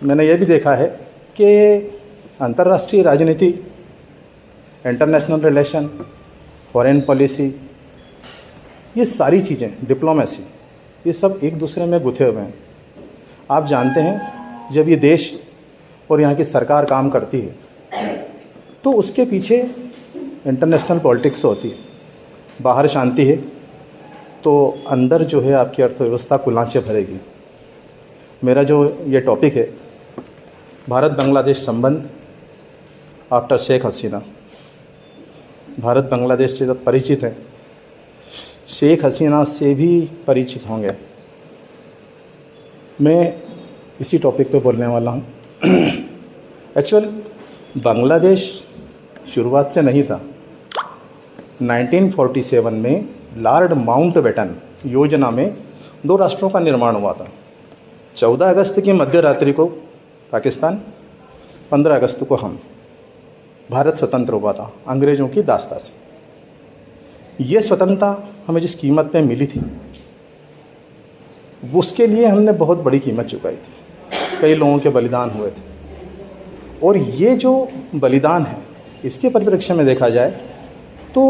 मैंने ये भी देखा है कि अंतर्राष्ट्रीय राजनीति, इंटरनेशनल रिलेशन, फॉरेन पॉलिसी, ये सारी चीज़ें, डिप्लोमेसी, ये सब एक दूसरे में गुथे हुए हैं। आप जानते हैं जब ये देश और यहाँ की सरकार काम करती है तो उसके पीछे इंटरनेशनल पॉलिटिक्स होती है। बाहर शांति है तो अंदर जो है आपकी अर्थव्यवस्था कुलांचे भरेगी। मेरा जो ये टॉपिक है, भारत बांग्लादेश संबंध आफ्टर शेख हसीना। भारत बांग्लादेश से जब परिचित हैं, शेख हसीना से भी परिचित होंगे। मैं इसी टॉपिक पे बोलने वाला हूँ। एक्चुअल बांग्लादेश शुरुआत से नहीं था। 1947 में लॉर्ड माउंटबेटन योजना में 2 राष्ट्रों का निर्माण हुआ था। 14 अगस्त की मध्य रात्रि को पाकिस्तान, 15 अगस्त को हम। भारत स्वतंत्र हुआ था अंग्रेज़ों की दास्ता से। ये स्वतंत्रता हमें जिस कीमत पे मिली थी उसके लिए हमने बहुत बड़ी कीमत चुकाई थी। कई लोगों के बलिदान हुए थे और ये जो बलिदान है इसके परिप्रेक्ष्य में देखा जाए तो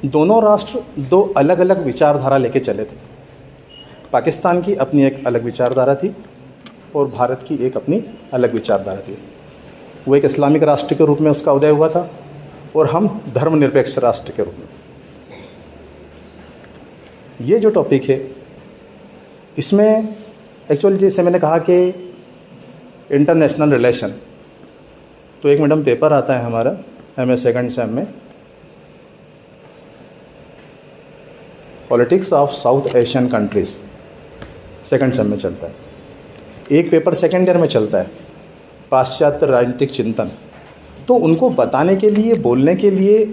दोनों राष्ट्र 2 अलग अलग विचारधारा लेके चले थे। पाकिस्तान की अपनी एक अलग विचारधारा थी और भारत की एक अपनी अलग विचारधारा थी। वो एक इस्लामिक राष्ट्र के रूप में उसका उदय हुआ था और हम धर्मनिरपेक्ष राष्ट्र के रूप में। ये जो टॉपिक है इसमें एक्चुअली जैसे मैंने कहा कि इंटरनेशनल रिलेशन, तो एक मैडम पेपर आता है हमारा MA सेकंड सेम में, politics of south Asian countries, second same में चलता है। एक पेपर सेकंड ईयर में चलता है, पाश्चात्य राजनीतिक चिंतन। तो उनको बताने के लिए, बोलने के लिए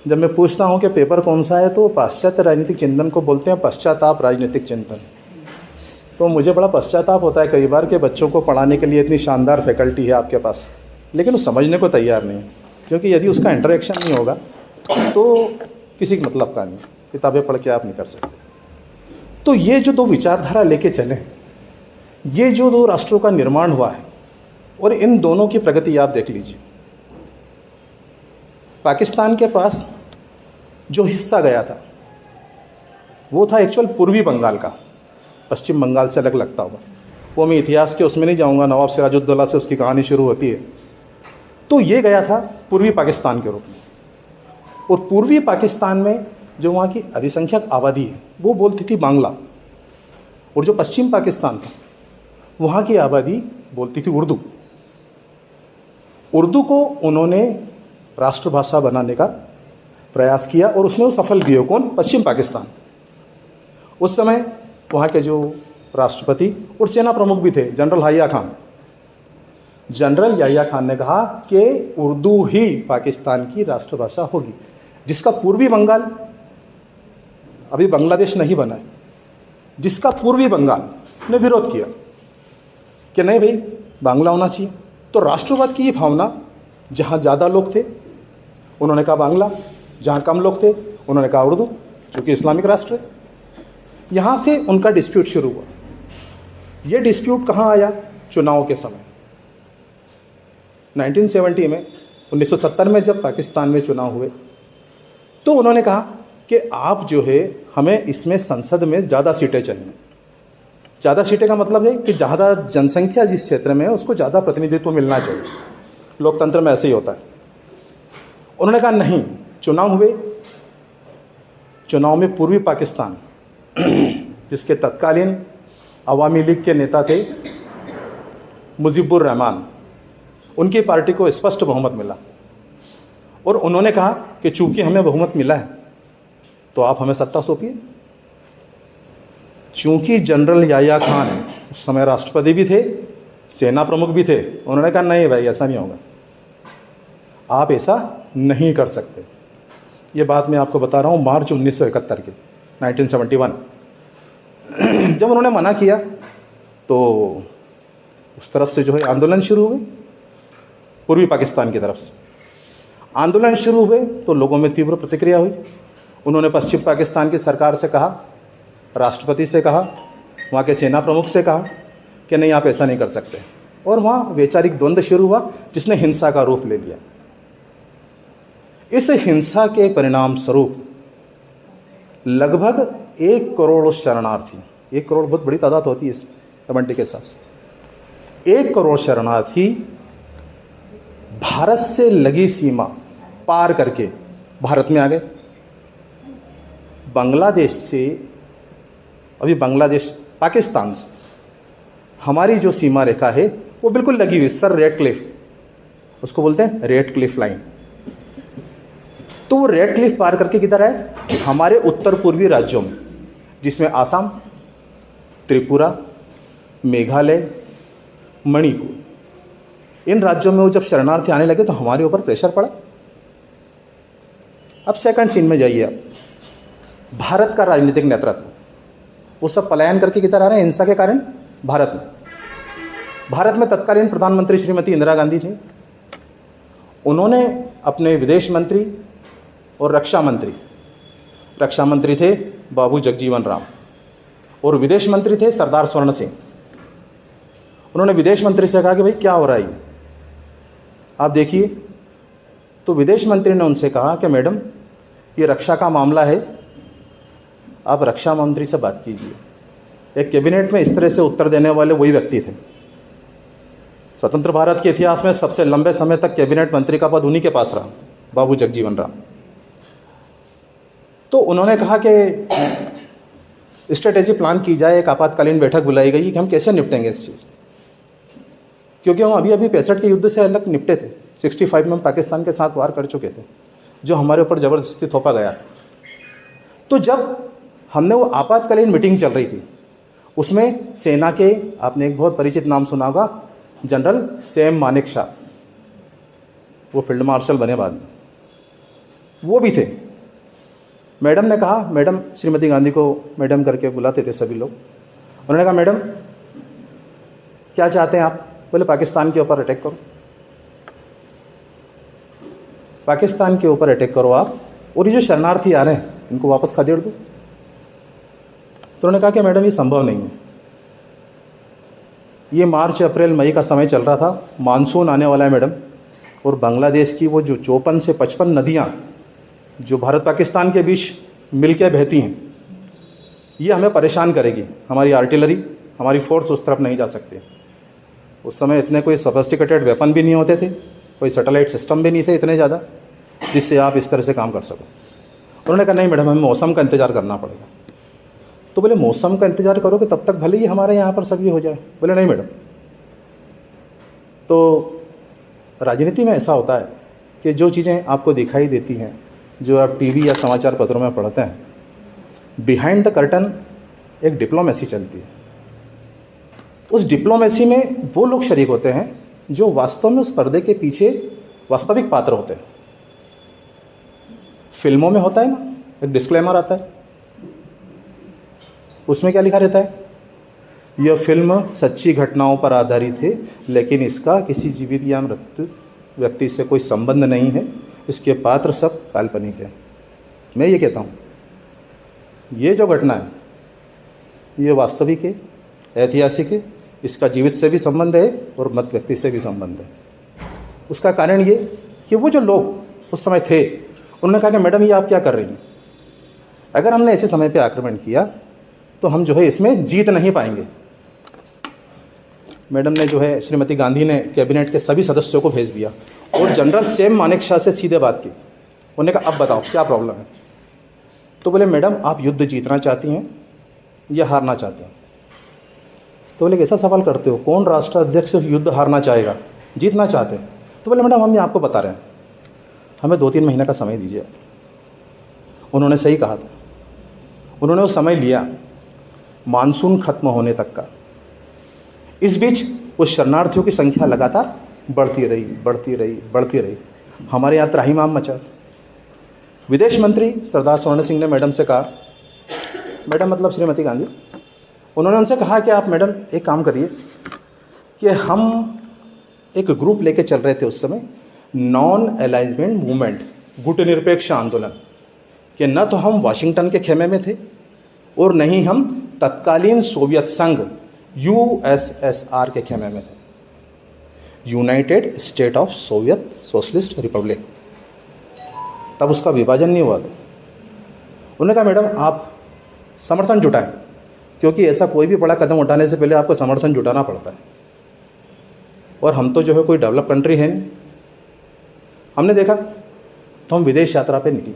जब मैं पूछता हूँ कि पेपर कौन सा है तो पाश्चात्य राजनीतिक चिंतन को बोलते हैं पश्चाताप राजनीतिक चिंतन। तो मुझे बड़ा पश्चाताप होता है कई बार कि बच्चों को पढ़ाने के लिए इतनी शानदार फैकल्टी है आपके पास, लेकिन वो समझने को तैयार नहीं है, क्योंकि यदि उसका इंटरेक्शन नहीं होगा तो किसी मतलब का नहीं, किताबें पढ़ के आप नहीं कर सकते। तो ये जो 2 विचारधारा लेके चले, ये जो 2 राष्ट्रों का निर्माण हुआ है और इन दोनों की प्रगति आप देख लीजिए। पाकिस्तान के पास जो हिस्सा गया था वो था एक्चुअल पूर्वी बंगाल का, पश्चिम बंगाल से अलग लगता होगा। वो मैं इतिहास के उसमें नहीं जाऊंगा, नवाब सिराजुद्दौला से उसकी कहानी शुरू होती है। तो ये गया था पूर्वी पाकिस्तान के रूप में, और पूर्वी पाकिस्तान में जो वहाँ की अधिसंख्यक आबादी है वो बोलती थी बांग्ला, और जो पश्चिम पाकिस्तान था वहाँ की आबादी बोलती थी उर्दू। उर्दू को उन्होंने राष्ट्रभाषा बनाने का प्रयास किया और उसमें वो सफल भी हो। कौन? पश्चिम पाकिस्तान। उस समय वहाँ के जो राष्ट्रपति और सेना प्रमुख भी थे, जनरल याह्या खान। जनरल याह्या खान ने कहा कि उर्दू ही पाकिस्तान की राष्ट्रभाषा होगी, जिसका पूर्वी बंगाल, अभी बांग्लादेश नहीं बना है, जिसका पूर्वी बंगाल ने विरोध किया कि नहीं भाई बांग्ला होना चाहिए। तो राष्ट्रवाद की ये भावना, जहाँ ज़्यादा लोग थे उन्होंने कहा बांग्ला, जहाँ कम लोग थे उन्होंने कहा उर्दू, क्योंकि इस्लामिक राष्ट्र है। यहाँ से उनका डिस्प्यूट शुरू हुआ। ये डिस्प्यूट कहाँ आया? चुनाव के समय 1970 में, 1970 में जब पाकिस्तान में चुनाव हुए तो उन्होंने कहा कि आप जो है हमें इसमें संसद में ज़्यादा सीटें चाहिए। ज़्यादा सीटें का मतलब है कि ज़्यादा जनसंख्या जिस क्षेत्र में है उसको ज़्यादा प्रतिनिधित्व मिलना चाहिए। लोकतंत्र में ऐसे ही होता है। उन्होंने कहा नहीं। चुनाव हुए, चुनाव में पूर्वी पाकिस्तान जिसके तत्कालीन अवामी लीग के नेता थे मुजीबुर रहमान, उनकी पार्टी को स्पष्ट बहुमत मिला और उन्होंने कहा कि चूंकि हमें बहुमत मिला है तो आप हमें सत्ता सौंपिए। चूंकि जनरल याह्या खान उस समय राष्ट्रपति भी थे, सेना प्रमुख भी थे, उन्होंने कहा नहीं भाई ऐसा नहीं होगा, आप ऐसा नहीं कर सकते। ये बात मैं आपको बता रहा हूँ मार्च 1971 की, 1971। जब उन्होंने मना किया तो उस तरफ से जो है आंदोलन शुरू हुए, पूर्वी पाकिस्तान की तरफ से आंदोलन शुरू हुए तो लोगों में तीव्र प्रतिक्रिया हुई। उन्होंने पश्चिम पाकिस्तान की सरकार से कहा, राष्ट्रपति से कहा, वहाँ के सेना प्रमुख से कहा कि नहीं, आप ऐसा नहीं कर सकते, और वहाँ वैचारिक द्वंद्व शुरू हुआ जिसने हिंसा का रूप ले लिया। इस हिंसा के परिणाम स्वरूप लगभग 1 करोड़ शरणार्थी, 1 करोड़ बहुत बड़ी तादाद होती है इस कमेटी के हिसाब से, 1 करोड़ शरणार्थी भारत से लगी सीमा पार करके भारत में आ गए। बांग्लादेश से, अभी बांग्लादेश पाकिस्तान से हमारी जो सीमा रेखा है वो बिल्कुल लगी हुई, सर रेड क्लिफ, उसको बोलते हैं रेड क्लिफ लाइन। तो वो रेड क्लिफ पार करके किधर है? हमारे उत्तर पूर्वी राज्यों में, जिसमें आसाम, त्रिपुरा, मेघालय, मणिपुर, इन राज्यों में वो जब शरणार्थी आने लगे तो हमारे ऊपर प्रेशर पड़ा। अब सेकंड सीन में जाइए आप, भारत का राजनीतिक नेतृत्व, वो सब पलायन करके किधर आ रहे हैं? हिंसा के कारण भारत में। भारत में तत्कालीन प्रधानमंत्री श्रीमती इंदिरा गांधी थी। उन्होंने अपने विदेश मंत्री और रक्षा मंत्री थे बाबू जगजीवन राम, और विदेश मंत्री थे सरदार स्वर्ण सिंह। उन्होंने विदेश मंत्री से कहा कि भाई क्या हो रहा है ये, आप देखिए। तो विदेश मंत्री ने उनसे कहा कि मैडम, ये रक्षा का मामला है, आप रक्षा मंत्री से बात कीजिए। एक कैबिनेट में इस तरह से उत्तर देने वाले वही व्यक्ति थे। स्वतंत्र भारत के इतिहास में सबसे लंबे समय तक कैबिनेट मंत्री का पद उन्हीं के पास रहा, बाबू जगजीवन राम। तो उन्होंने कहा कि स्ट्रेटेजी प्लान की जाए, एक आपातकालीन बैठक बुलाई गई कि हम कैसे निपटेंगे इस चीज़, क्योंकि हम अभी 65 के युद्ध से अलग निपटे थे। 65 में हम पाकिस्तान के साथ वार कर चुके थे, जो हमारे ऊपर ज़बरदस्ती थोपा गया। तो जब हमने वो आपातकालीन मीटिंग चल रही थी, उसमें सेना के, आपने एक बहुत परिचित नाम सुना होगा, जनरल सैम मानेकशॉ, वो फील्ड मार्शल बने बाद में, वो भी थे। मैडम ने कहा, मैडम, श्रीमती गांधी को मैडम करके बुलाते थे सभी लोग। उन्होंने कहा, मैडम क्या चाहते हैं आप? बोले पाकिस्तान के ऊपर अटैक करो, पाकिस्तान के ऊपर अटैक करो आप, और ये जो शरणार्थी आ रहे हैं इनको वापस खदेड़ दो। तो उन्होंने कहा कि मैडम ये संभव नहीं है। ये मार्च अप्रैल मई का समय चल रहा था, मानसून आने वाला है मैडम, और बांग्लादेश की वो जो 54 से 55 नदियाँ जो भारत पाकिस्तान के बीच मिलके बहती हैं, ये हमें परेशान करेगी। हमारी आर्टिलरी, हमारी फोर्स उस तरफ नहीं जा सकती। उस समय इतने कोई सोफिस्टिकेटेड वेपन भी नहीं होते थे, कोई सैटेलाइट सिस्टम भी नहीं थे इतने ज़्यादा जिससे आप इस तरह से काम कर सको। उन्होंने कहा नहीं मैडम, हमें मौसम का इंतज़ार करना पड़ेगा। तो बोले मौसम का इंतज़ार करोगे तब तक भले ही हमारे यहाँ पर सब ये हो जाए। बोले नहीं मैडम। तो राजनीति में ऐसा होता है कि जो चीज़ें आपको दिखाई देती हैं, जो आप टीवी या समाचार पत्रों में पढ़ते हैं, बिहाइंड द कर्टन एक डिप्लोमेसी चलती है। उस डिप्लोमेसी में वो लोग शरीक होते हैं जो वास्तव में उस पर्दे के पीछे वास्तविक पात्र होते हैं। फिल्मों में होता है ना, एक डिस्क्लेमर आता है, उसमें क्या लिखा रहता है? यह फिल्म सच्ची घटनाओं पर आधारित है, लेकिन इसका किसी जीवित या मृत व्यक्ति से कोई संबंध नहीं है, इसके पात्र सब काल्पनिक है। मैं ये कहता हूँ, ये जो घटना है ये वास्तविक है, ऐतिहासिक है, इसका जीवित से भी संबंध है और मृत व्यक्ति से भी संबंध है। उसका कारण ये कि वो जो लोग उस समय थे, उन्होंने कहा कि मैडम ये आप क्या कर रही हैं? अगर हमने ऐसे समय पे आक्रमण किया तो हम जो है इसमें जीत नहीं पाएंगे। मैडम ने जो है, श्रीमती गांधी ने कैबिनेट के सभी सदस्यों को भेज दिया और जनरल सैम मानेकशॉ से सीधे बात की। उन्होंने कहा अब बताओ क्या प्रॉब्लम है? तो बोले मैडम आप युद्ध जीतना चाहती हैं या हारना चाहते हैं? तो बोले कैसा सवाल करते हो, कौन राष्ट्राध्यक्ष युद्ध हारना चाहेगा, जीतना चाहते हैं? तो बोले मैडम हम ये आपको बता रहे हैं, हमें 2-3 महीने का समय दीजिए। उन्होंने सही कहा था। उन्होंने वो समय लिया मानसून खत्म होने तक का। इस बीच उस शरणार्थियों की संख्या लगातार बढ़ती रही। हमारे यहाँ त्राहिमाम मचा। विदेश मंत्री सरदार स्वर्ण सिंह ने मैडम से कहा, मैडम मतलब श्रीमती गांधी, उन्होंने उनसे कहा कि आप मैडम एक काम करिए कि हम एक ग्रुप लेके चल रहे थे उस समय, नॉन अलाइजमेंट मूवमेंट, गुटनिरपेक्ष आंदोलन, कि न तो हम वाशिंगटन के खेमे में थे और न ही हम तत्कालीन सोवियत संघ USSR के खेमे में थे, United state of Soviet socialist Republic. तब उसका विभाजन नहीं हुआ था। उन्होंने कहा मैडम आप समर्थन जुटाएं, क्योंकि ऐसा कोई भी बड़ा कदम उठाने से पहले आपको समर्थन जुटाना पड़ता है, और हम तो जो है कोई डेवलप कंट्री है नहीं। हमने देखा तो हम विदेश यात्रा पे निकले।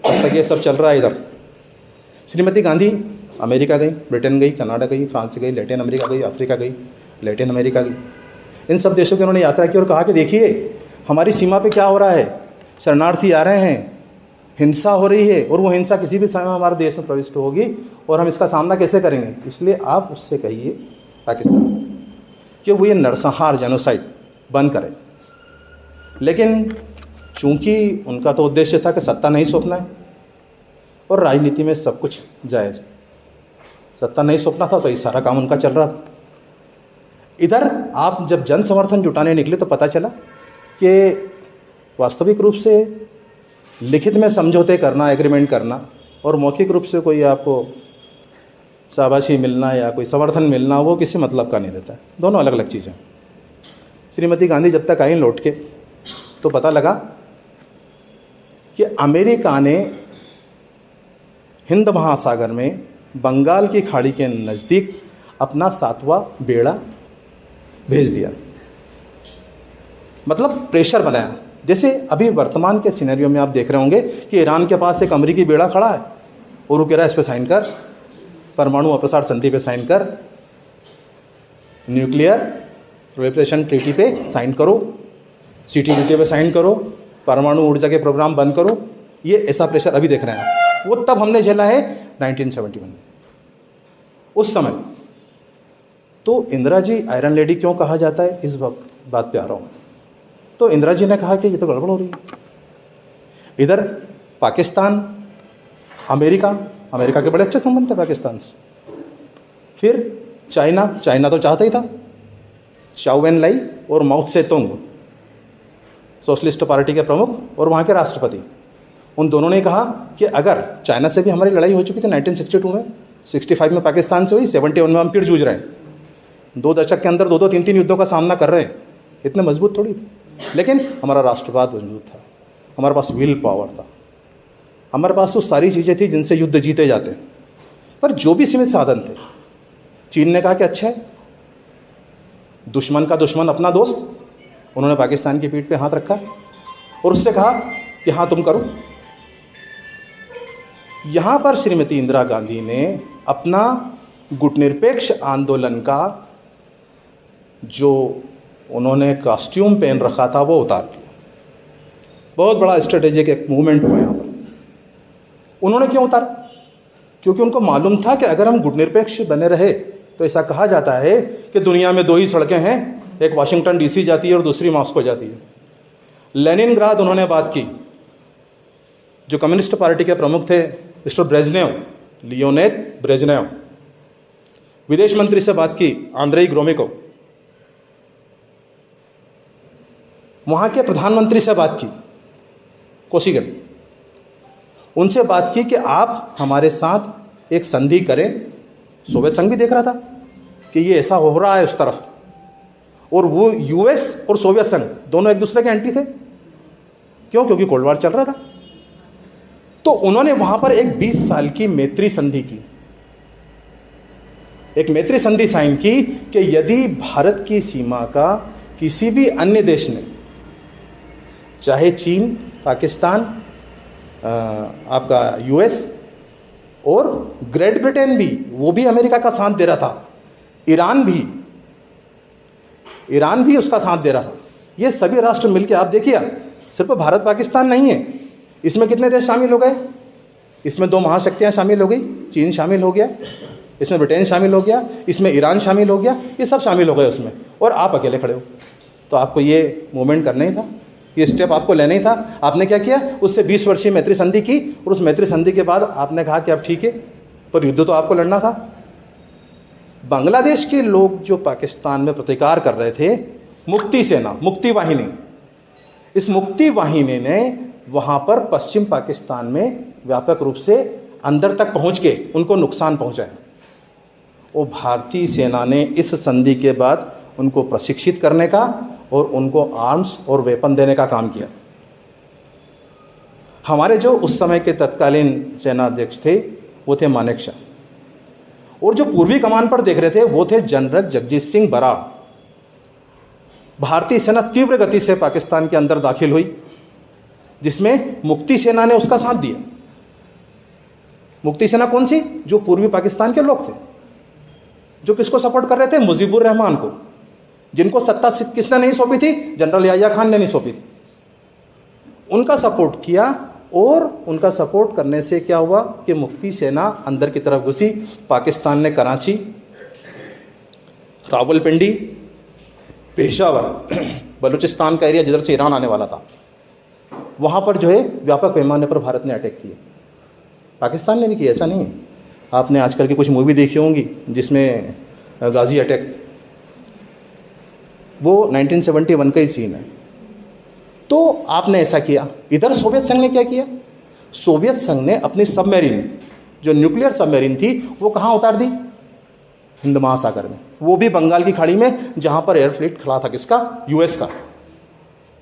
अब तक ये सब चल रहा है इधर। श्रीमती गांधी अमेरिका गई, ब्रिटेन गई, कनाडा गई, फ्रांस गई, लैटिन अमेरिका गई, अफ्रीका गई, लैटिन अमेरिका गई। इन सब देशों की उन्होंने यात्रा की और कहा कि देखिए हमारी सीमा पे क्या हो रहा है, शरणार्थी आ रहे हैं, हिंसा हो रही है, और वो हिंसा किसी भी समय हमारे देश में प्रविष्ट होगी और हम इसका सामना कैसे करेंगे। इसलिए आप उससे कहिए पाकिस्तान कि वो ये नरसंहार जेनोसाइड बंद करें। लेकिन चूंकि उनका तो उद्देश्य था कि सत्ता नहीं सौंपना है, और राजनीति में सब कुछ जायज़ है, सत्ता नहीं सौंपना था तो ये सारा काम उनका चल रहा था। इधर आप जब जन समर्थन जुटाने निकले तो पता चला कि वास्तविक रूप से लिखित में समझौते करना, एग्रीमेंट करना, और मौखिक रूप से कोई आपको शाबाशी मिलना या कोई समर्थन मिलना, वो किसी मतलब का नहीं रहता है। दोनों अलग अलग चीज़ें। श्रीमती गांधी जब तक आई लौट के तो पता लगा कि अमेरिका ने हिंद महासागर में बंगाल की खाड़ी के नज़दीक अपना 7वां बेड़ा भेज दिया, मतलब प्रेशर बनाया। जैसे अभी वर्तमान के सिनेरियो में आप देख रहे होंगे कि ईरान के पास एक अमेरिकी बेड़ा खड़ा है और वो कह रहा है इस पर साइन कर, परमाणु अप्रसार संधि पे साइन कर, न्यूक्लियर प्रोलिफरेशन ट्रीटी पे साइन करो, CTBT पे साइन करो, परमाणु ऊर्जा के प्रोग्राम बंद करो। ये ऐसा प्रेशर अभी देख रहे हैं। वो तब हमने झेला है 1971 में। उस समय तो इंदिरा जी आयरन लेडी क्यों कहा जाता है, इस वक्त बात पे आ रहा हूँ। तो इंदिरा जी ने कहा कि ये तो गड़बड़ हो रही है। इधर पाकिस्तान, अमेरिका के बड़े अच्छे संबंध थे पाकिस्तान से। फिर चाइना तो चाहता ही था। चाउ एन लाई और माओ त्से तुंग, सोशलिस्ट पार्टी के प्रमुख और वहाँ के राष्ट्रपति, उन दोनों ने कहा कि अगर चाइना से भी हमारी लड़ाई हो चुकी थी 1962 में, 65 में पाकिस्तान से हुई, 71 में हम फिर जूझ रहे हैं। 2 दशक के अंदर 2-2, 3-3 युद्धों का सामना कर रहे हैं। इतने मजबूत थोड़ी थे, लेकिन हमारा राष्ट्रवाद मजबूत था, हमारे पास विल पावर था, हमारे पास वो सारी चीज़ें थी जिनसे युद्ध जीते जाते हैं। पर जो भी सीमित साधन थे, चीन ने कहा कि अच्छा है, दुश्मन का दुश्मन अपना दोस्त। उन्होंने पाकिस्तान की पीठ पे हाथ रखा और उससे कहा कि हाँ तुम करो। यहाँ पर श्रीमती इंदिरा गांधी ने अपना गुटनिरपेक्ष आंदोलन का जो उन्होंने कॉस्ट्यूम पहन रखा था वो उतार दिया। बहुत बड़ा स्ट्रेटेजिक एक मूवमेंट हुआ यहाँ पर। उन्होंने क्यों उतारा? क्योंकि उनको मालूम था कि अगर हम गुटनिरपेक्ष बने रहे तो ऐसा कहा जाता है कि दुनिया में 2 ही सड़कें हैं, एक वाशिंगटन DC जाती है और दूसरी मॉस्को जाती है। लेनिनग्राद उन्होंने बात की। जो कम्युनिस्ट पार्टी के प्रमुख थे मिस्टर ब्रेजनेव, लियोनिद ब्रेजनेव, विदेश मंत्री से बात की आंद्रेई ग्रोमिको, वहाँ के प्रधानमंत्री से बात की कोशिगन, उनसे बात की कि आप हमारे साथ एक संधि करें। सोवियत संघ भी देख रहा था कि ये ऐसा हो रहा है उस तरफ, और वो US और सोवियत संघ दोनों एक दूसरे के एंटी थे। क्यों? क्योंकि कोल्ड वार चल रहा था। तो उन्होंने वहां पर एक 20 साल की मैत्री संधि की, एक मैत्री संधि साइन की कि यदि भारत की सीमा का किसी भी अन्य देश ने, चाहे चीन, पाकिस्तान, आपका US और ग्रेट ब्रिटेन भी, वो भी अमेरिका का साथ दे रहा था, ईरान भी उसका साथ दे रहा था, ये सभी राष्ट्र मिलकर, आप देखिए सिर्फ भारत पाकिस्तान नहीं है, इसमें कितने देश शामिल हो गए? इसमें 2 महाशक्तियां शामिल हो गई, चीन शामिल हो गया, इसमें ब्रिटेन शामिल हो गया, इसमें ईरान शामिल हो गया, ये सब शामिल हो गए उसमें, और आप अकेले खड़े हो। तो आपको ये मूवमेंट करना ही था, ये स्टेप आपको लेना ही था। आपने क्या किया? उससे 20 वर्षीय मैत्री संधि की, और उस मैत्री संधि के बाद आपने कहा कि अब ठीक है, पर युद्ध तो आपको लड़ना था। बांग्लादेश के लोग जो पाकिस्तान में प्रतिकार कर रहे थे, मुक्ति सेना, मुक्ति वाहिनी, इस मुक्ति वाहिनी ने वहाँ पर पश्चिम पाकिस्तान में व्यापक रूप से अंदर तक पहुँच के उनको नुकसान पहुँचाया। वो भारतीय सेना ने इस संधि के बाद उनको प्रशिक्षित करने का और उनको आर्म्स और वेपन देने का काम किया। हमारे जो उस समय के तत्कालीन सेनाध्यक्ष थे वो थे मानेकशॉ, और जो पूर्वी कमान पर देख रहे थे वो थे जनरल जगजीत सिंह बराड़। भारतीय सेना तीव्र गति से पाकिस्तान के अंदर दाखिल हुई, जिसमें मुक्ति सेना ने उसका साथ दिया। मुक्ति सेना कौन सी? जो पूर्वी पाकिस्तान के लोग थे, जो किसको सपोर्ट कर रहे थे? मुजीबुर रहमान को, जिनको सत्ता किसने नहीं सौंपी थी? जनरल याह्या खान ने नहीं सौंपी थी। उनका सपोर्ट किया, और उनका सपोर्ट करने से क्या हुआ कि मुक्ति सेना अंदर की तरफ घुसी। पाकिस्तान ने कराची, रावलपिंडी, पेशावर, बलूचिस्तान का एरिया जिधर से ईरान आने वाला था, वहाँ पर जो है व्यापक पैमाने पर भारत ने अटैक किए। पाकिस्तान ने भी किया, ऐसा नहीं है। आपने आजकल की कुछ मूवी देखी होंगी जिसमें गाजी अटैक, वो 1971 का ही सीन है। तो आपने ऐसा किया। इधर सोवियत संघ ने क्या किया? सोवियत संघ ने अपनी सबमरीन, जो न्यूक्लियर सबमरीन थी, वो कहाँ उतार दी? हिंद महासागर में, वो भी बंगाल की खाड़ी में, जहाँ पर एयरफ्लीट खड़ा था। किसका? यूएस का।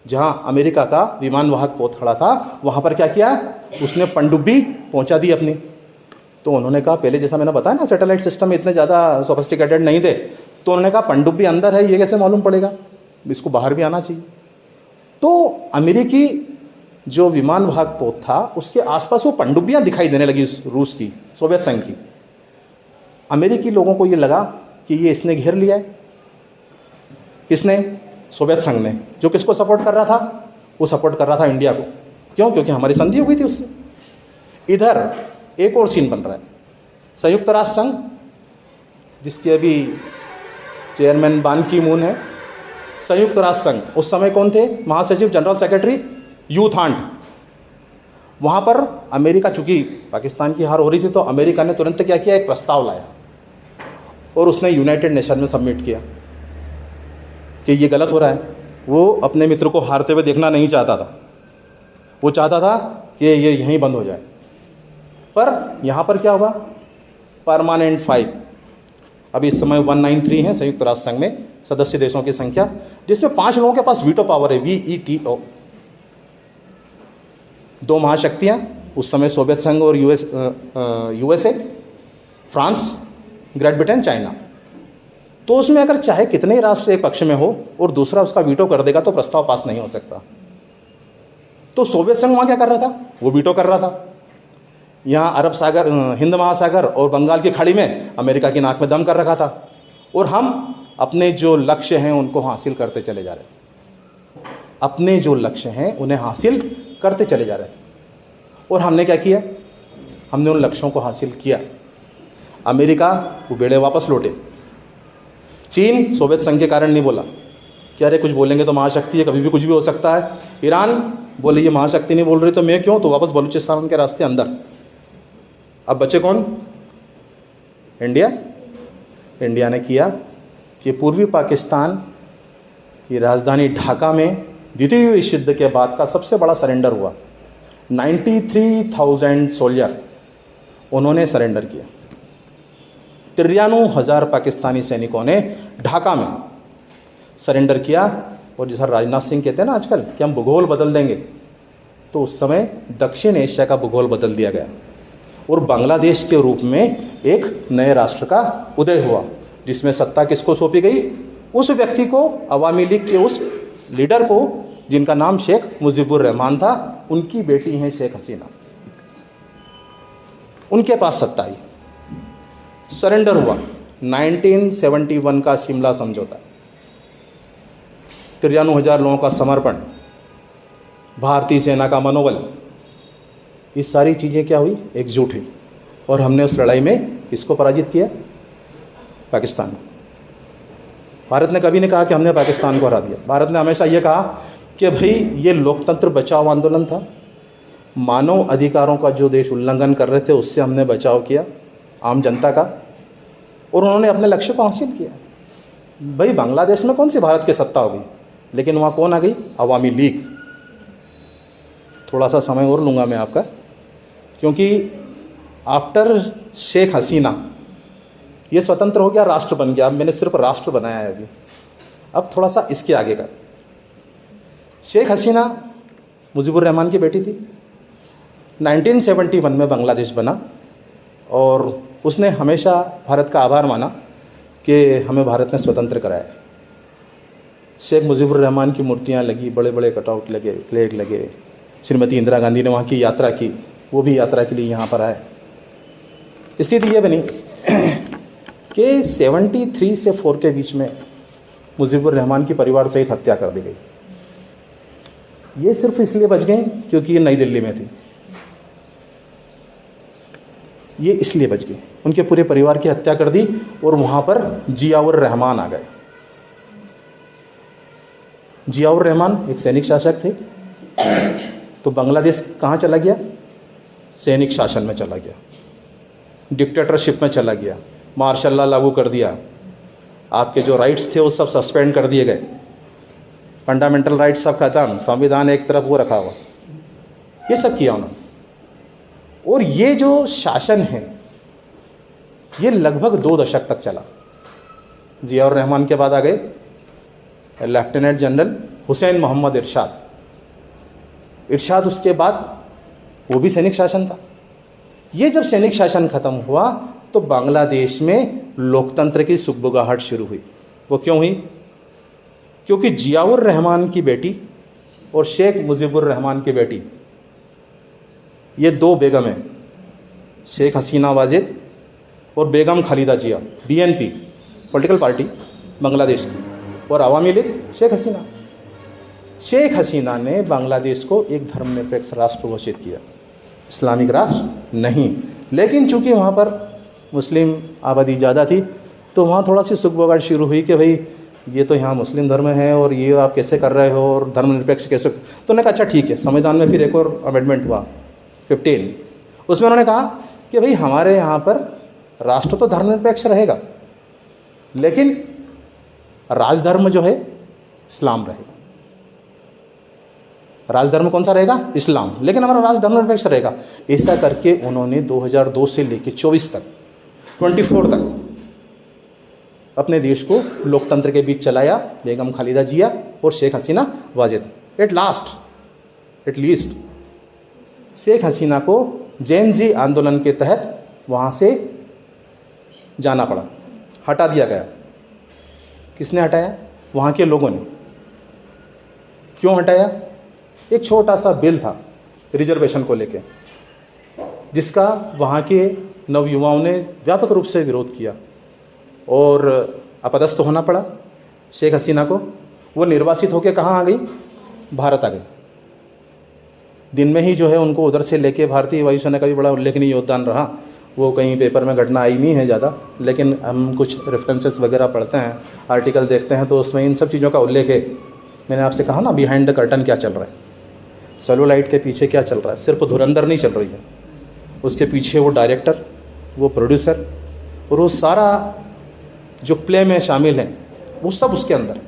जहाँ अमेरिका का विमान वाहक पोत खड़ा था, वहाँ पर क्या किया? उसने पनडुब्बी पहुँचा दी अपनी। तो उन्होंने कहा, पहले जैसा मैंने बताया ना, सैटेलाइट सिस्टम इतने ज़्यादा सोफिस्टिकेटेड नहीं थे, तो उन्होंने कहा पनडुब्बी अंदर है, ये कैसे मालूम पड़ेगा? इसको बाहर भी आना चाहिए। तो अमेरिकी जो विमान वाहक पोत था, उसके आसपास वो पनडुब्बियाँ दिखाई देने लगी रूस की, सोवियत संघ की। अमेरिकी लोगों को ये लगा कि ये इसने घेर लिया है। किसने? सोवियत संघ ने। जो किसको सपोर्ट कर रहा था? वो सपोर्ट कर रहा था इंडिया को। क्यों? क्योंकि हमारी संधि हो गई थी उससे। इधर एक और सीन बन रहा है। संयुक्त राष्ट्र संघ, जिसके अभी चेयरमैन बान की मून है। संयुक्त राष्ट्र संघ उस समय कौन थे? महासचिव, जनरल सेक्रेटरी यू थांट। वहाँ पर अमेरिका, चूंकि पाकिस्तान की हार हो रही थी, तो अमेरिका ने तुरंत क्या किया? एक प्रस्ताव लाया और उसने यूनाइटेड नेशन में सबमिट किया कि ये गलत हो रहा है। वो अपने मित्र को हारते हुए देखना नहीं चाहता था, वो चाहता था कि ये यहीं बंद हो जाए। पर यहाँ पर क्या हुआ? परमानेंट 5, अभी इस समय 193 हैं संयुक्त राष्ट्र संघ में सदस्य देशों की संख्या, जिसमें 5 लोगों के पास वीटो पावर है, VETO। 2 महाशक्तियाँ उस समय, सोवियत संघ और USA, France, great Britain, China. तो उसमें अगर चाहे कितने राष्ट्र एक पक्ष में हो और दूसरा उसका वीटो कर देगा, तो प्रस्ताव पास नहीं हो सकता। तो सोवियत संघ वहाँ क्या कर रहा था? वो वीटो कर रहा था। यहाँ अरब सागर, हिंद महासागर और बंगाल की खाड़ी में अमेरिका की नाक में दम कर रखा था, और हम अपने जो लक्ष्य हैं उनको हासिल करते चले जा रहे थे। अपने जो लक्ष्य हैं उन्हें हासिल करते चले जा रहे थे। और हमने क्या किया? हमने उन लक्ष्यों को हासिल किया। अमेरिका वो बेड़े वापस लौटे। चीन सोवियत संघ के कारण नहीं बोला कि अरे कुछ बोलेंगे तो महाशक्ति है, कभी भी कुछ भी हो सकता है। ईरान बोले ये महाशक्ति नहीं बोल रही तो मैं क्यों, तो वापस बलूचिस्तान के रास्ते अंदर। अब बचे कौन? इंडिया। इंडिया ने किया कि पूर्वी पाकिस्तान की राजधानी ढाका में द्वितीय विश्व युद्ध के बाद का सबसे बड़ा सरेंडर हुआ। 93,000 सोल्जर उन्होंने सरेंडर किया। 93,000 पाकिस्तानी सैनिकों ने ढाका में सरेंडर किया। और जैसा राजनाथ सिंह कहते हैं ना आजकल कि हम भूगोल बदल देंगे, तो उस समय दक्षिण एशिया का भूगोल बदल दिया गया और बांग्लादेश के रूप में एक नए राष्ट्र का उदय हुआ, जिसमें सत्ता किसको सौंपी गई? उस व्यक्ति को, अवामी लीग के उस लीडर को, जिनका नाम शेख मुजीबुर रहमान था। उनकी बेटी हैं शेख हसीना, उनके पास सत्ता आई। सरेंडर हुआ 1971 का शिमला समझौता। 93,000 लोगों का समर्पण, भारतीय सेना का मनोबल, ये सारी चीज़ें क्या हुई? एकजुट हुई। और हमने उस लड़ाई में किसको पराजित किया? पाकिस्तान। भारत ने कभी नहीं कहा कि हमने पाकिस्तान को हरा दिया। भारत ने हमेशा ये कहा कि भाई ये लोकतंत्र बचाओ आंदोलन था, मानव अधिकारों का जो देश उल्लंघन कर रहे थे उससे हमने बचाव किया आम जनता का, और उन्होंने अपने लक्ष्य को हासिल किया। भाई बांग्लादेश में कौन सी भारत की सत्ता हो गई, लेकिन वहाँ कौन आ गई? अवामी लीग। थोड़ा सा समय और लूँगा मैं आपका, क्योंकि आफ्टर शेख हसीना ये स्वतंत्र हो गया, राष्ट्र बन गया। अब मैंने सिर्फ राष्ट्र बनाया है अभी। अब थोड़ा सा इसके आगे का, शेख हसीना मुजीबुर रहमान की बेटी थी। 1971 में बांग्लादेश बना और उसने हमेशा भारत का आभार माना कि हमें भारत ने स्वतंत्र कराया। शेख मुजीबुर रहमान की मूर्तियाँ लगी, बड़े बड़े कटआउट लगे, फ्लैग लगे। श्रीमती इंदिरा गांधी ने वहाँ की यात्रा की, वो भी यात्रा के लिए यहाँ पर आए। स्थिति ये बनी कि 73 से 4 के बीच में मुजीबुर रहमान की परिवार सहित हत्या कर दी गई। ये सिर्फ इसलिए बच गए क्योंकि ये नई दिल्ली में थी। ये इसलिए बच गए, उनके पूरे परिवार की हत्या कर दी और वहाँ पर जियाउर रहमान आ गए। जियाउर रहमान एक सैनिक शासक थे। तो बांग्लादेश कहाँ चला गया? सैनिक शासन में चला गया, डिक्टेटरशिप में चला गया, मार्शल लॉ लागू कर दिया। आपके जो राइट्स थे वो सब सस्पेंड कर दिए गए, फंडामेंटल राइट्स सब खत्म, संविधान एक तरफ वो रखा हुआ। ये सब किया उन्होंने। और ये जो शासन है ये लगभग 2 दशक तक चला। जियाउर रहमान के बाद आ गए लेफ्टिनेंट जनरल हुसैन मोहम्मद इरशाद। उसके बाद वो भी सैनिक शासन था। ये जब सैनिक शासन ख़त्म हुआ तो बांग्लादेश में लोकतंत्र की सुगबुगाहट शुरू हुई। वो क्यों हुई? क्योंकि जियाउर रहमान की बेटी और शेख मुजीबुर रहमान की बेटी, ये 2 बेगम हैं, शेख हसीना वाजिद और बेगम खालिदा जिया, BNP पॉलिटिकल पार्टी बांग्लादेश की, और अवामी लीग शेख हसीना। शेख हसीना ने बांग्लादेश को एक धर्मनिरपेक्ष राष्ट्र घोषित किया, इस्लामिक राष्ट्र नहीं। लेकिन चूंकि वहाँ पर मुस्लिम आबादी ज़्यादा थी तो वहाँ थोड़ा सी सुगबुगाहट शुरू हुई कि भाई ये तो यहाँ मुस्लिम धर्म है और ये आप कैसे कर रहे हो और धर्मनिरपेक्ष कैसे। तो उन्होंने कहा अच्छा ठीक है। संविधान में फिर एक और अमेंडमेंट हुआ 15, उसमें उन्होंने कहा कि भाई हमारे यहाँ पर राष्ट्र तो धर्मनिरपेक्ष रहेगा लेकिन राजधर्म जो है इस्लाम रहेगा। राजधर्म कौन सा रहेगा? इस्लाम, लेकिन हमारा राज धर्मनिरपेक्ष रहेगा। ऐसा करके उन्होंने 2002 से लेकर 24 तक 24 तक अपने देश को लोकतंत्र के बीच चलाया। बेगम खालिदा जिया और शेख हसीना वाजिद। एट लीस्ट शेख हसीना को जैन जी आंदोलन के तहत वहाँ से जाना पड़ा, हटा दिया गया। किसने हटाया? वहाँ के लोगों ने। क्यों हटाया? एक छोटा सा बिल था रिजर्वेशन को लेके, जिसका वहाँ के नवयुवाओं ने व्यापक रूप से विरोध किया और अपदस्थ होना पड़ा शेख हसीना को। वो निर्वासित होकर कहाँ आ गई? भारत आ गई। दिन में ही जो है उनको उधर से लेके भारतीय वायुसेना का भी बड़ा उल्लेखनीय योगदान रहा। वो कहीं पेपर में घटना आई नहीं है ज़्यादा, लेकिन हम कुछ रेफरेंसेस वगैरह पढ़ते हैं, आर्टिकल देखते हैं तो उसमें इन सब चीज़ों का उल्लेख है। मैंने आपसे कहा ना बिहाइंड द कर्टन क्या चल रहा है, सेलुलाइट के पीछे क्या चल रहा है। सिर्फ धुरंधर नहीं चल रही है, उसके पीछे वो डायरेक्टर, वो प्रोड्यूसर और वो सारा जो प्ले में शामिल हैं वो सब उसके अंदर।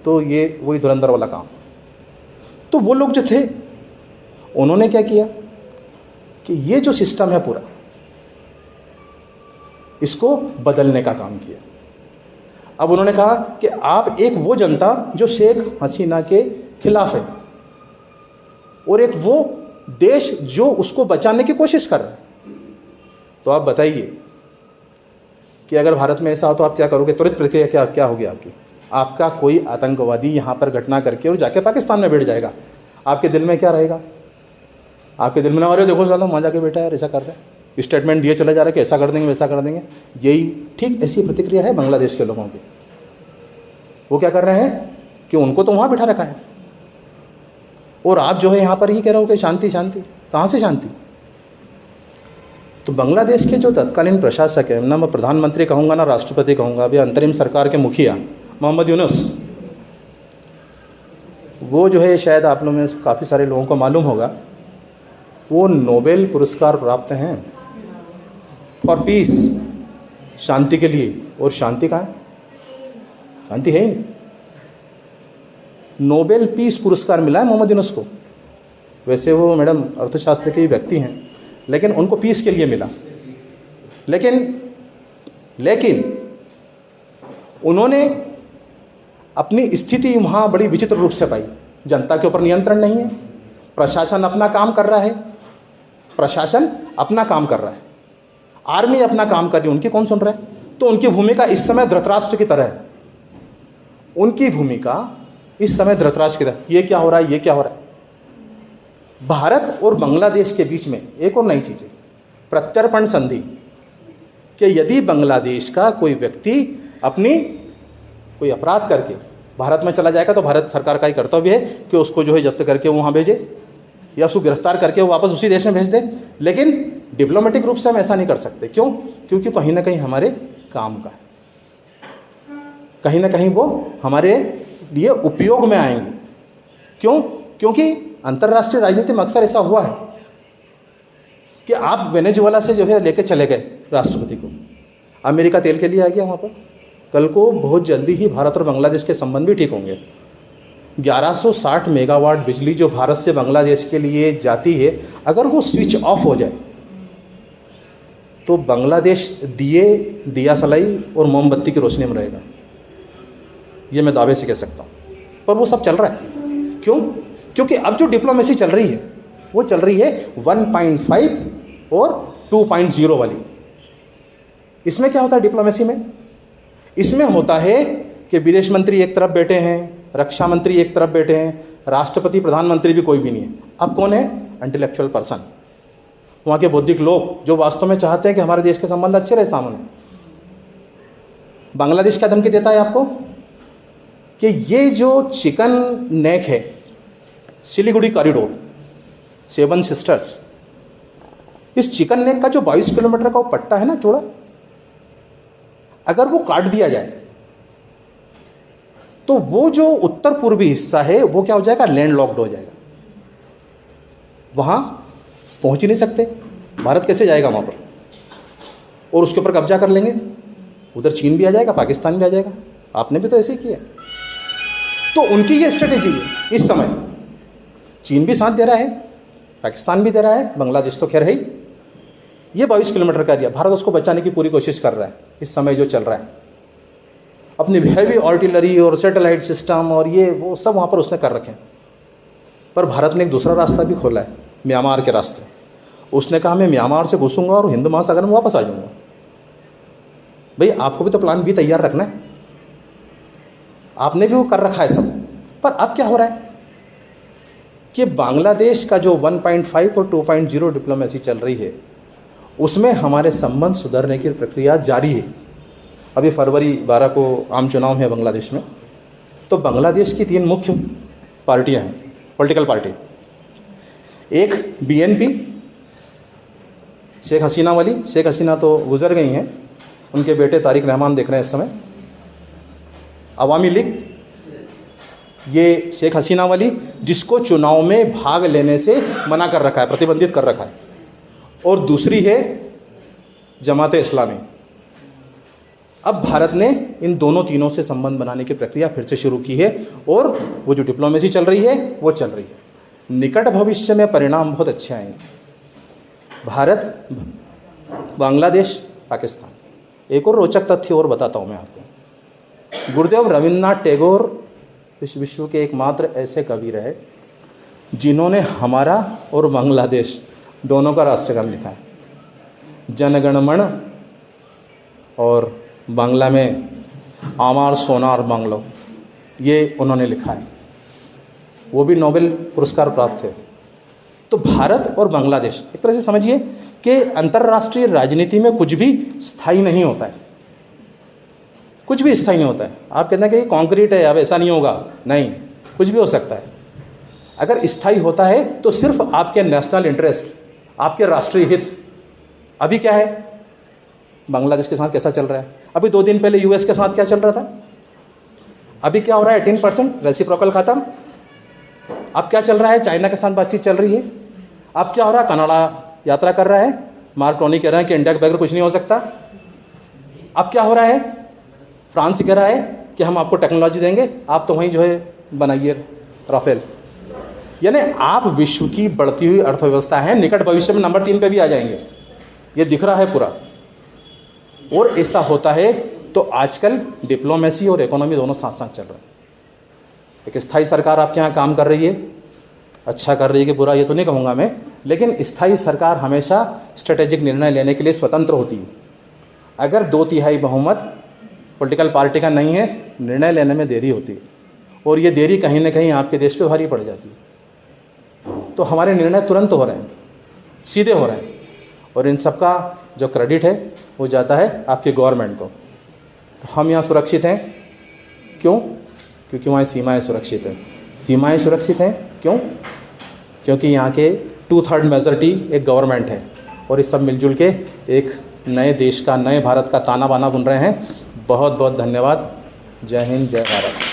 तो ये वही धुरंधर वाला काम। तो वो लोग जो थे उन्होंने क्या किया कि ये जो सिस्टम है पूरा, इसको बदलने का काम किया। अब उन्होंने कहा कि आप एक वो जनता जो शेख हसीना के खिलाफ है और एक वो देश जो उसको बचाने की कोशिश कर रहा है। तो आप बताइए कि अगर भारत में ऐसा हो तो आप क्या करोगे? त्वरित प्रतिक्रिया क्या होगी आपकी? आपका कोई आतंकवादी यहाँ पर घटना करके और जाके पाकिस्तान में बैठ जाएगा, आपके दिल में क्या रहेगा? आपके दिल में ना, अरे देखो चलो मजा के बेटा यार ऐसा कर रहे हैं, स्टेटमेंट दिए चले जा रहे कि ऐसा कर देंगे वैसा कर देंगे। यही ठीक ऐसी प्रतिक्रिया है बांग्लादेश के लोगों की। वो क्या कर रहे हैं कि उनको तो वहाँ बिठा रखा है और आप जो है यहाँ पर ये कह रहे हो कि शांति शांति। कहाँ से शांति? तो बांग्लादेश के जो तत्कालीन प्रशासक है, ना मैं प्रधानमंत्री कहूँगा ना राष्ट्रपति कहूँगा, अभी अंतरिम सरकार के मुखिया मोहम्मद यूनुस, वो जो है शायद आप लोगों में काफ़ी सारे लोगों को मालूम होगा, वो नोबेल पुरस्कार प्राप्त हैं फॉर पीस, शांति के लिए। और शांति कहाँ है? शांति है ही नहीं। नोबेल पीस पुरस्कार मिला है मोहम्मद यूनुस को। वैसे वो मैडम अर्थशास्त्र के व्यक्ति हैं, लेकिन उनको पीस के लिए मिला। लेकिन लेकिन उन्होंने अपनी स्थिति वहाँ बड़ी विचित्र रूप से पाई। जनता के ऊपर नियंत्रण नहीं है, प्रशासन अपना काम कर रहा है, प्रशासन अपना काम कर रहा है, आर्मी अपना काम कर रही है, उनकी कौन सुन रहा है? तो उनकी भूमिका इस समय धृतराष्ट्र की तरह है। उनकी भूमिका इस समय धृतराष्ट्र की तरह, ये क्या हो रहा है, ये क्या हो रहा है। भारत और बांग्लादेश के बीच में एक और नई चीज़ है, प्रत्यर्पण संधि, कि यदि बांग्लादेश का कोई व्यक्ति अपनी कोई अपराध करके भारत में चला जाएगा तो भारत सरकार का ही कर्तव्य है कि उसको जो है जब्त करके वहाँ भेजे या उसको गिरफ्तार करके वो वापस उसी देश में भेज दे। लेकिन डिप्लोमेटिक रूप से हम ऐसा नहीं कर सकते। क्यों? क्योंकि कहीं ना कहीं हमारे काम का है, कहीं ना कहीं वो हमारे लिए उपयोग में आएंगे। क्यों? क्योंकि अंतर्राष्ट्रीय राजनीति में अक्सर ऐसा हुआ है कि आप वेनेजुएला से जो है लेके चले गए राष्ट्रपति को, अमेरिका तेल के लिए आ गया वहाँ पर। कल को बहुत जल्दी ही भारत और बांग्लादेश के संबंध भी ठीक होंगे। 1160 मेगावाट बिजली जो भारत से बांग्लादेश के लिए जाती है, अगर वो स्विच ऑफ हो जाए तो बांग्लादेश दिया सलाई और मोमबत्ती की रोशनी में रहेगा, ये मैं दावे से कह सकता हूँ। पर वो सब चल रहा है। क्यों? क्योंकि अब जो डिप्लोमेसी चल रही है वो चल रही है 1.5 और 2.0 वाली। इसमें क्या होता है डिप्लोमेसी में? इसमें होता है कि विदेश मंत्री एक तरफ बैठे हैं, रक्षा मंत्री एक तरफ बैठे हैं, राष्ट्रपति प्रधानमंत्री भी कोई भी नहीं है। अब कौन है? इंटेलेक्चुअल पर्सन, वहाँ के बौद्धिक लोग जो वास्तव में चाहते हैं कि हमारे देश के संबंध अच्छे रहे सामने। बांग्लादेश क्या धमकी देता है आपको कि ये जो चिकन नेक है, सिलीगुड़ी कॉरिडोर, 7 सिस्टर्स, इस चिकन नेक का जो 22 किलोमीटर का वो पट्टा है ना चौड़ा, अगर वो काट दिया जाए तो वो जो उत्तर पूर्वी हिस्सा है वो क्या हो जाएगा? लैंडलॉक्ड हो जाएगा, वहां पहुंच ही नहीं सकते। भारत कैसे जाएगा वहां पर? और उसके ऊपर कब्जा कर लेंगे, उधर चीन भी आ जाएगा, पाकिस्तान भी आ जाएगा। आपने भी तो ऐसे ही किया। तो उनकी ये स्ट्रेटेजी है इस समय। चीन भी साथ दे रहा है, पाकिस्तान भी दे रहा है, बांग्लादेश तो खैर है ही। ये 22 किलोमीटर का एरिया, भारत उसको बचाने की पूरी कोशिश कर रहा है इस समय जो चल रहा है। अपनी हैवी आर्टिलरी और सैटेलाइट सिस्टम और ये वो सब वहाँ पर उसने कर रखे हैं। पर भारत ने एक दूसरा रास्ता भी खोला है, म्यांमार के रास्ते। उसने कहा मैं म्यांमार से घुसूंगा और हिंद महासागर में वापस आ जाऊँगा। भाई आपको भी तो प्लान बी तैयार रखना है, आपने भी वो कर रखा है सब। पर अब क्या हो रहा है कि बांग्लादेश का जो 1.5 और 2.0 डिप्लोमेसी चल रही है, उसमें हमारे संबंध सुधरने की प्रक्रिया जारी है। अभी फरवरी 12 को आम चुनाव है बांग्लादेश में। तो बांग्लादेश की 3 मुख्य पार्टियां हैं, पॉलिटिकल पार्टी। एक बीएनपी, शेख हसीना वाली, शेख हसीना तो गुजर गई हैं, उनके बेटे तारिक रहमान देख रहे हैं इस समय। अवामी लीग, ये शेख हसीना वाली, जिसको चुनाव में भाग लेने से मना कर रखा है, प्रतिबंधित कर रखा है। और दूसरी है जमात इस्लामी। अब भारत ने इन तीनों से संबंध बनाने की प्रक्रिया फिर से शुरू की है और वो जो डिप्लोमेसी चल रही है वो चल रही है। निकट भविष्य में परिणाम बहुत अच्छे आएंगे। भारत, बांग्लादेश, पाकिस्तान। एक और रोचक तथ्य और बताता हूँ मैं आपको। गुरुदेव रविन्द्रनाथ टैगोर इस विश्व के एकमात्र ऐसे कवि रहे जिन्होंने हमारा और बांग्लादेश दोनों का राष्ट्रगान लिखा है। जनगण मन और बांग्ला में आमार सोनार बांग्लो, ये उन्होंने लिखा है। वो भी नोबेल पुरस्कार प्राप्त थे। तो भारत और बांग्लादेश, एक तरह से समझिए कि अंतर्राष्ट्रीय राजनीति में कुछ भी स्थायी नहीं होता है, कुछ भी स्थायी नहीं होता है। आप कहते हैं कि कॉन्क्रीट है, अब ऐसा नहीं होगा, नहीं, कुछ भी हो सकता है। अगर स्थायी होता है तो सिर्फ आपके नेशनल इंटरेस्ट, आपके राष्ट्रीय हित। अभी क्या है, बांग्लादेश के साथ कैसा चल रहा है? अभी 2 दिन पहले यूएस के साथ क्या चल रहा था? अभी क्या हो रहा है? 18% रेसिप्रोकल खत्म। अब क्या चल रहा है? चाइना के साथ बातचीत चल रही है। अब क्या हो रहा है? कनाडा यात्रा कर रहा है, मार्क टोनी कह रहे हैं कि इंडिया के बगैर कुछ नहीं हो सकता। अब क्या हो रहा है? फ्रांस कह रहा है कि हम आपको टेक्नोलॉजी देंगे, आप तो वहीं जो है बनाइए राफेल। यानी आप विश्व की बढ़ती हुई अर्थव्यवस्था है, निकट भविष्य में नंबर 3 पे भी आ जाएंगे, ये दिख रहा है पूरा। और ऐसा होता है तो आजकल डिप्लोमेसी और इकोनॉमी दोनों साथ साथ चल रहे हैं। एक स्थायी सरकार आपके यहाँ काम कर रही है, अच्छा कर रही है कि बुरा ये तो नहीं कहूँगा मैं, लेकिन स्थायी सरकार हमेशा स्ट्रेटेजिक निर्णय लेने के लिए स्वतंत्र होती है। अगर 2/3 बहुमत पॉलिटिकल पार्टी का नहीं है, निर्णय लेने में देरी होती है, और ये देरी कहीं ना कहीं आपके देश पे भारी पड़ जाती है। तो हमारे निर्णय तुरंत हो रहे हैं, सीधे हो रहे हैं, और इन सब का जो क्रेडिट है वो जाता है आपकी गवर्नमेंट को। तो हम यहाँ सुरक्षित हैं, क्यों? क्योंकि वहाँ सीमाएं सुरक्षित हैं। सीमाएं सुरक्षित हैं क्यों? क्योंकि यहाँ के 2/3 मेजॉरिटी एक गवर्नमेंट है, और इस सब मिलजुल के एक नए देश का, नए भारत का ताना बाना बुन रहे हैं। बहुत बहुत धन्यवाद। जय हिंद, जय भारत।